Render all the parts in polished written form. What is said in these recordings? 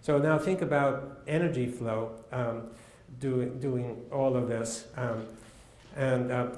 So now think about energy flow doing all of this.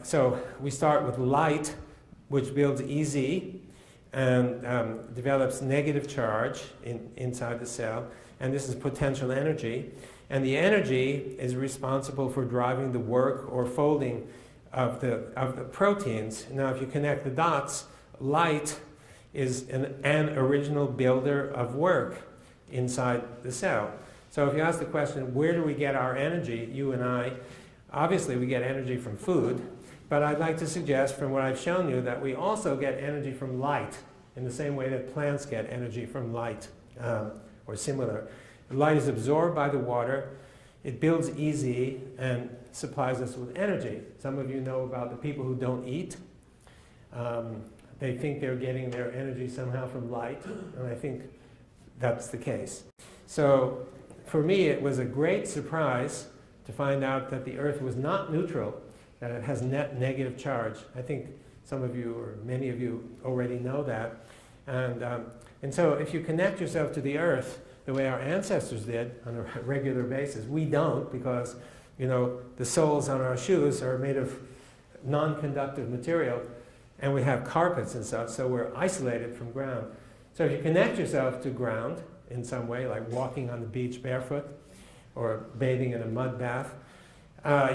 So we start with light, which builds EZ and develops negative charge inside the cell. And this is potential energy. And the energy is responsible for driving the work or folding of the proteins. Now, if you connect the dots, light is an original builder of work inside the cell. So if you ask the question, where do we get our energy, you and I, obviously we get energy from food, but I'd like to suggest from what I've shown you that we also get energy from light in the same way that plants get energy from light or similar. Light is absorbed by the water, it builds EZ and supplies us with energy. Some of you know about the people who don't eat. They think they're getting their energy somehow from light, and I think that's the case. So for me, it was a great surprise to find out that the Earth was not neutral, that it has net negative charge. I think some of you, or many of you, already know that. And so if you connect yourself to the Earth the way our ancestors did on a regular basis, we don't, because the soles on our shoes are made of non-conductive material, and we have carpets and such, so we're isolated from ground. So if you connect yourself to ground in some way, like walking on the beach barefoot or bathing in a mud bath,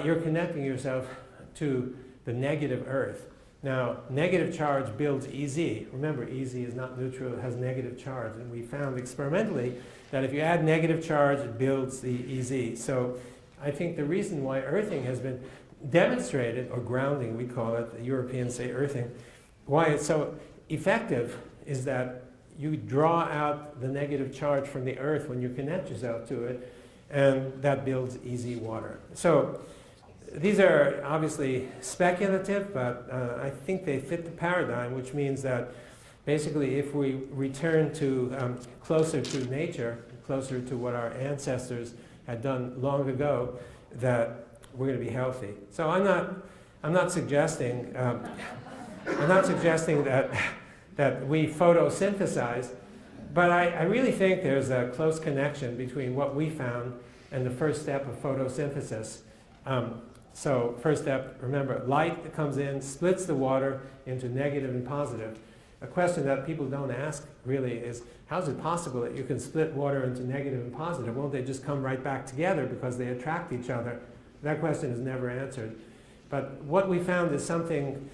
you're connecting yourself to the negative Earth. Now, negative charge builds EZ. Remember, EZ is not neutral, it has negative charge. And we found experimentally that if you add negative charge, it builds the EZ. So I think the reason why earthing has been demonstrated, or grounding we call it, the Europeans say earthing, why it's so effective is that you draw out the negative charge from the Earth when you connect yourself to it, and that builds EZ water. So these are obviously speculative, but I think they fit the paradigm, which means that basically if we return to closer to nature, closer to what our ancestors had done long ago, that we're going to be healthy. So I'm not suggesting that we photosynthesize, but I really think there's a close connection between what we found and the first step of photosynthesis. So first step, remember, light that comes in, splits the water into negative and positive. A question that people don't ask really is, how is it possible that you can split water into negative and positive? Won't they just come right back together because they attract each other? That question is never answered. But what we found is something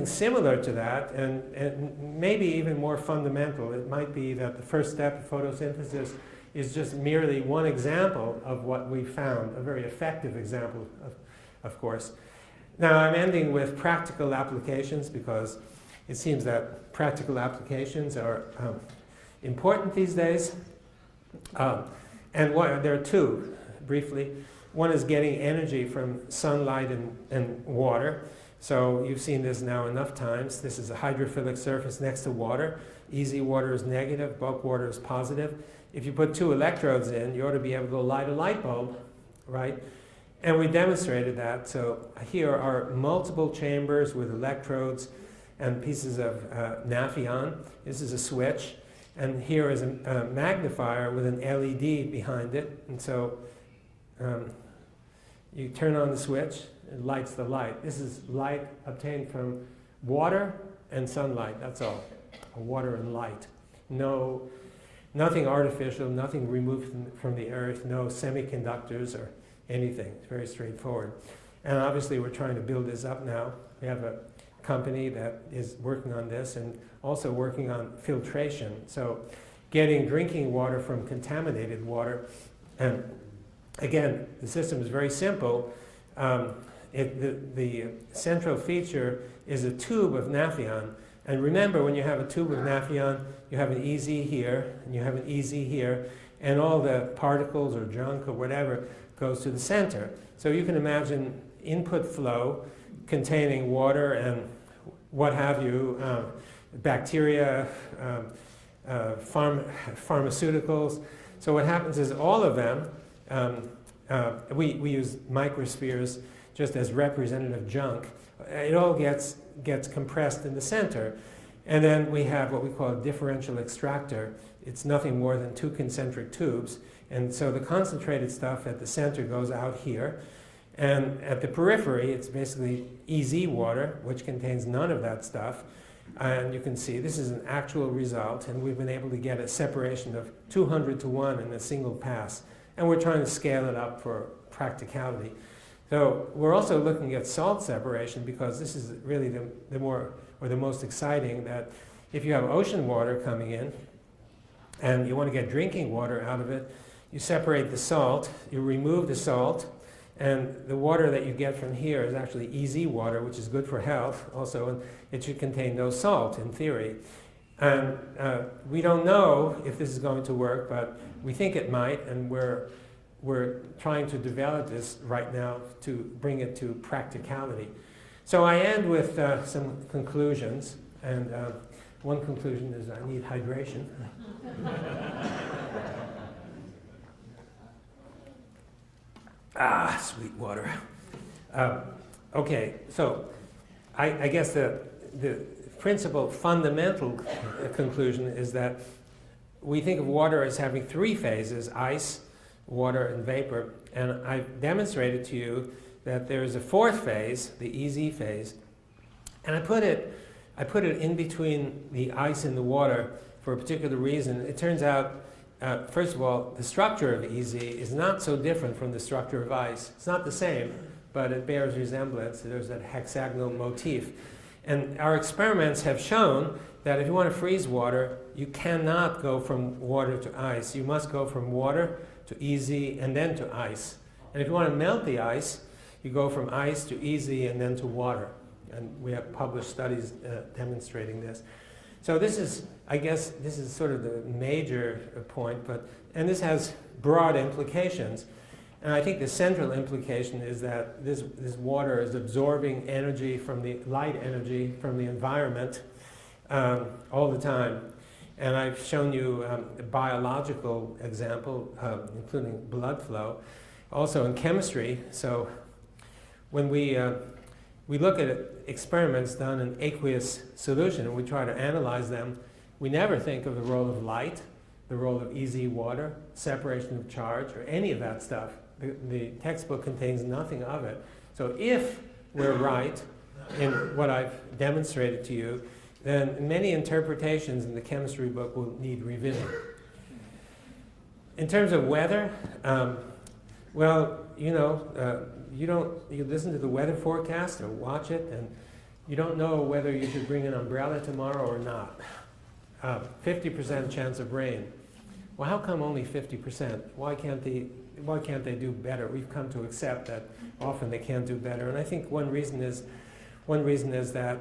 similar to that, and maybe even more fundamental. It might be that the first step of photosynthesis is just merely one example of what we found, a very effective example, of course. Now I'm ending with practical applications because it seems that practical applications are important these days. And there are two, briefly. One is getting energy from sunlight and water. So you've seen this now enough times. This is a hydrophilic surface next to water. EZ water is negative, bulk water is positive. If you put two electrodes in, you ought to be able to light a light bulb, right? And we demonstrated that. So here are multiple chambers with electrodes and pieces of Naphion. This is a switch. And here is a magnifier with an LED behind it. And so you turn on the switch, it lights the light. This is light obtained from water and sunlight, that's all. Water and light. Nothing artificial, nothing removed from the Earth, no semiconductors or anything. It's very straightforward. And obviously we're trying to build this up now. We have a company that is working on this and also working on filtration. So getting drinking water from contaminated water. And again, the system is very simple. The central feature is a tube of Naphion. And remember, when you have a tube of Naphion, you have an EZ here, and you have an EZ here, and all the particles or junk or whatever goes to the center. So you can imagine input flow containing water and what have you, bacteria, pharmaceuticals. So what happens is all of them, we use microspheres just as representative junk. It all gets compressed in the center. And then we have what we call a differential extractor. it's nothing more than two concentric tubes. And so the concentrated stuff at the center goes out here. And at the periphery, it's basically EZ water, which contains none of that stuff. And you can see this is an actual result, and we've been able to get a separation of 200 to 1 in a single pass. And we're trying to scale it up for practicality. So we're also looking at salt separation, because this is really the most exciting, that if you have ocean water coming in and you want to get drinking water out of it, you separate the salt, you remove the salt, and the water that you get from here is actually EZ water, which is good for health also, and it should contain no salt in theory. And we don't know if this is going to work, but we think it might, and we're trying to develop this right now to bring it to practicality. So I end with some conclusions, and one conclusion is I need hydration. Sweet water. Okay, so I guess the principal fundamental conclusion is that we think of water as having three phases: ice, water, and vapor. And I've demonstrated to you that there is a fourth phase, the EZ phase, and I put it in between the ice and the water for a particular reason. It turns out, first of all, the structure of EZ is not so different from the structure of ice. It's not the same, but it bears resemblance. There's that hexagonal motif. And our experiments have shown that if you want to freeze water, you cannot go from water to ice. You must go from water to EZ and then to ice. And if you want to melt the ice, you go from ice to EZ and then to water. And we have published studies demonstrating this. So this is, I guess, this is sort of the major point, and this has broad implications. And I think the central implication is that this water is absorbing energy from the light energy from the environment all the time. And I've shown you a biological example, including blood flow, also in chemistry. So when we look at experiments done in aqueous solution and we try to analyze them, we never think of the role of light, the role of EZ water, separation of charge, or any of that stuff. The textbook contains nothing of it. So if we're right in what I've demonstrated to you, then many interpretations in the chemistry book will need revision. In terms of weather, well, you listen to the weather forecast or watch it, and you don't know whether you should bring an umbrella tomorrow or not. 50% chance of rain. Well, how come only 50%? Why can't they do better? We've come to accept that often they can't do better, and I think one reason is that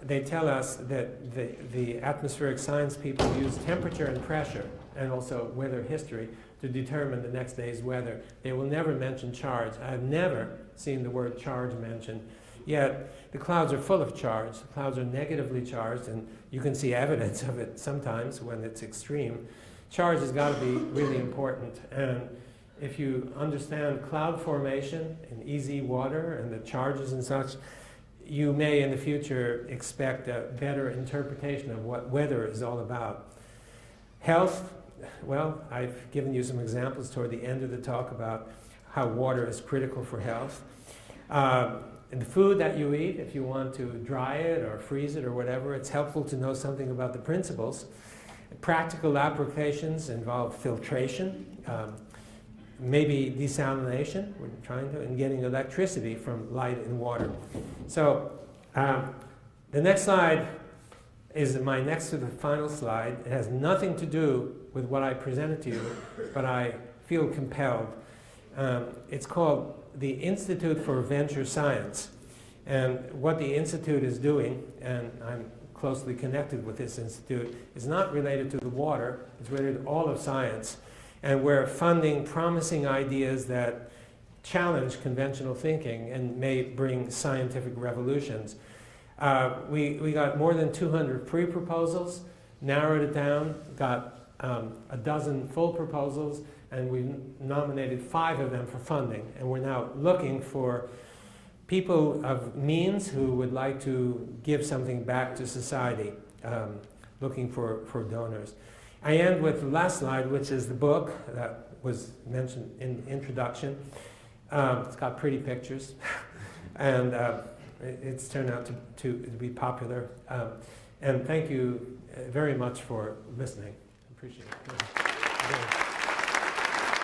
they tell us that the atmospheric science people use temperature and pressure, and also weather history, to determine the next day's weather. They will never mention charge. I've never seen the word charge mentioned. Yet the clouds are full of charge. The clouds are negatively charged, and you can see evidence of it sometimes when it's extreme. Charge has got to be really important. And if you understand cloud formation in EZ water and the charges and such, you may in the future expect a better interpretation of what weather is all about. Health, well, I've given you some examples toward the end of the talk about how water is critical for health. And the food that you eat, if you want to dry it or freeze it or whatever, it's helpful to know something about the principles. Practical applications involve filtration, maybe desalination, we're trying to, and getting electricity from light and water. So the next slide is my next to the final slide. It has nothing to do with what I presented to you, but I feel compelled. It's called the Institute for Venture Science. And what the Institute is doing, and I'm closely connected with this institute, is not related to the water, it's related to all of science. And we're funding promising ideas that challenge conventional thinking and may bring scientific revolutions. We got more than 200 pre-proposals, narrowed it down, got a dozen full proposals, and we nominated 5 of them for funding. And we're now looking for people of means who would like to give something back to society, looking for donors. I end with the last slide, which is the book that was mentioned in the introduction. It's got pretty pictures, and it's turned out to be popular. And thank you very much for listening. I appreciate it.